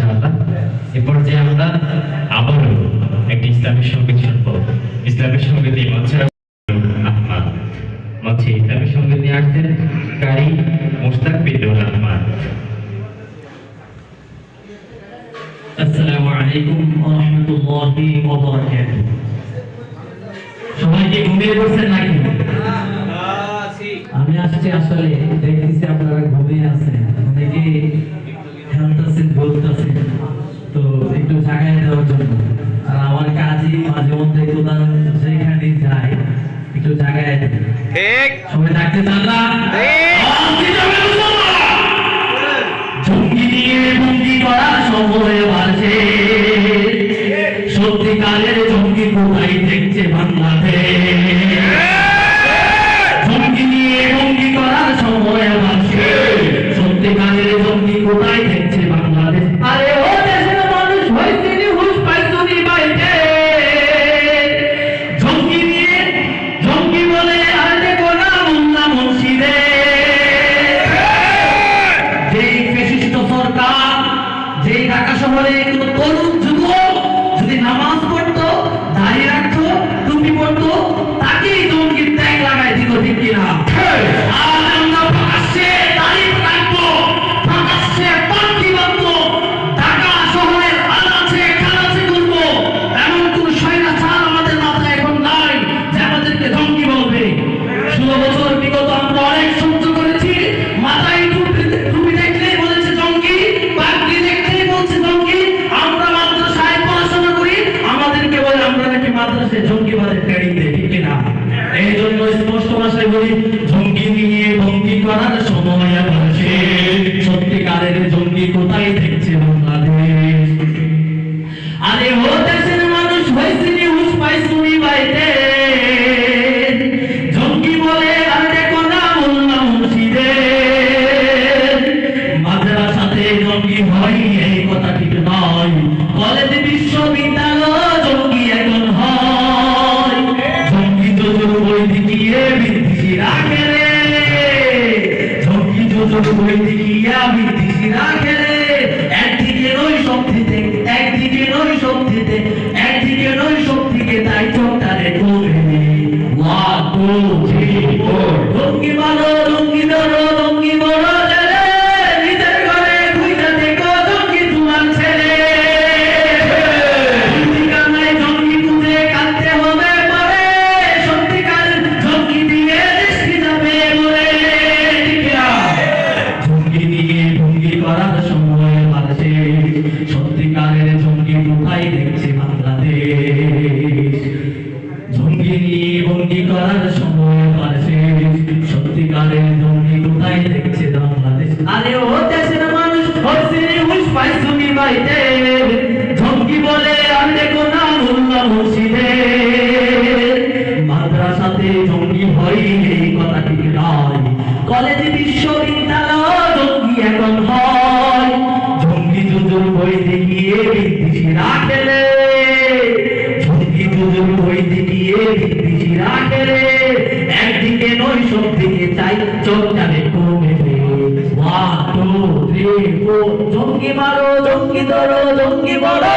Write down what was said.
ইনশাআল্লাহ। এরপর যে আমরা আবারও একটি ইসলামী সঙ্গীত শুনবো। ইসলামী সঙ্গীত মঞ্চে আহমদ মঞ্চে ইসলামী সঙ্গীত নিয়ে আসছেন কারি মুশতাক বিদ্যুৎ আহমদ। আসসালামু আলাইকুম ওয়া রাহমাতুল্লাহি ওয়া বারাকাতুহু। সবাই কি ঘুমিয়ে পড়ছেন নাকি? আমি আসছি আসলে দেখতেছি আপনারা ঘুমিয়ে আছেন, অনেকে খেলতেছেন বলতেছেন, তো একটু জাগায় দেওয়ার জন্য। আর আমার কাজই মাঝে মধ্যে কোথাও যেখানে যাই একটু জাগায় দেয়। ঠিক সবাই থাকতে চান না? জঙ্গি নিয়ে বন্দি করার সময় বাজে, সত্যিকারের জঙ্গি কোথায় দেখছে বাংলাদেশ? জঙ্গি নিয়ে বন্দি করার সময় বাজে, সত্যিকারের জঙ্গি কোথায় দেখছে বাংলাদেশ? আরে ও দেশের মানুষ হয়েছে হুশ পাইছনি বাইরে, জঙ্গি নিয়ে জঙ্গি বলে আর দেখো না মোল্লা মুর্শিদে। যেই ফ্যাসিস্ট সরকার, যেই ঢাকা শহরে কোনো তরুণ যুবক যদি নামাজ পড়তো, দাঁড়িয়ে রাখতো, টুপি পড়তো, তাকেই জঙ্গির ট্যাগ লাগাই দিত, ঠিক কিনা? আর আমরা প্রকাশ্যে দাঁড়িয়ে রাখবো, প্রকাশ্যে পার্টি বাঁধবো, ঢাকা শহরের আনাচে কানাচে ঘুরবো। এমন কোন স্বৈরাচার আমাদের মাথায় এখন নাই যে আমাদেরকে জঙ্গি বলবে। 16 বছর বিগত আমরা অনেক সহ্য করেছি। মাথায় টুপি দেখলেই বলেছে জঙ্গি, পাগড়ি দেখলেই বলছে জঙ্গি। আমরা মাদ্রাসায় পড়াশোনা করি, আমাদেরকে বলে আমরা নাকি মাদ্রাসায় জঙ্গিবাদের ট্রেনিং দেই, ঠিক কিনা? এই জন্য স্পষ্ট ভাষায় বলি, জঙ্গি নিয়ে ভঙ্গি করার সময় আসে, সত্যিকারের জঙ্গি কোথায় দেখছে বাংলাদেশ? আরে ও দেশের মানুষ হয়েছে হুশ পাইছনি বাইরে, জঙ্গি বলে আর দেখো না মোল্লা মুর্শিদে। মাদ্রাসাতে জঙ্গি হয় এই কথা ঠিক নয়, কলেজ বিশ্ববিদ্যালয় জঙ্গি এখন হয়। জঙ্গি জোজোর বই দিকিয়ে বিদ্বেষী রাখে রে, জঙ্গি জোজোর বই দিকিয়া বিদ্বেষী রাখে রে। একদিকে নয় শক্তিতে, একদিকে নয় শক্তিতে, একদিকে নয় শক্তিকে, তাই চোখটারে করে 1 2 3 4। জঙ্গি মারো, জঙ্গি ধরো, জঙ্গি বড় ছেলে, নিজের ঘরে খুঁজে দেখো জঙ্গি তোমার ছেলে। ঠিকানায় জঙ্গি খুঁজে কাঁদতে হবে পরে, সত্যিকার জঙ্গি দিয়ে দেশকে যাবে মরে, ঠিক না? জঙ্গি নিয়ে ভঙ্গি করার সময় বাজে, সত্যিকারের জঙ্গি কোথায় দেখছে বাংলাদেশ? জঙ্গি নিয়ে ভঙ্গি করার সময় বাজে, সত্যিকারের জঙ্গি কোথায় দেখছে বাংলাদেশ? আরে ও দেশের মানুষ হচ্ছে হুশ পাইছনি বাইরে, জঙ্গি বলে আর দেখো না মোল্লা মুর্শিদে। মাদ্রাসাতে জঙ্গি হয় এই কথা ঠিক নয়, কলেজ বিশ্ববিদ্যালয় জঙ্গি এখন হয়। জঙ্গি জুজুর বই দেখিয়ে বিদ্বেষী রাখে রে, জঙ্গি জুজুর বই দেখিয়ে বিদ্বেষী রাখে রে। একদিকে নয় সব দিকে চাই, চোখ জানে কমে রে। 1 2 3 4। জঙ্গি মারো, জঙ্গি ধরো, জঙ্গি বড়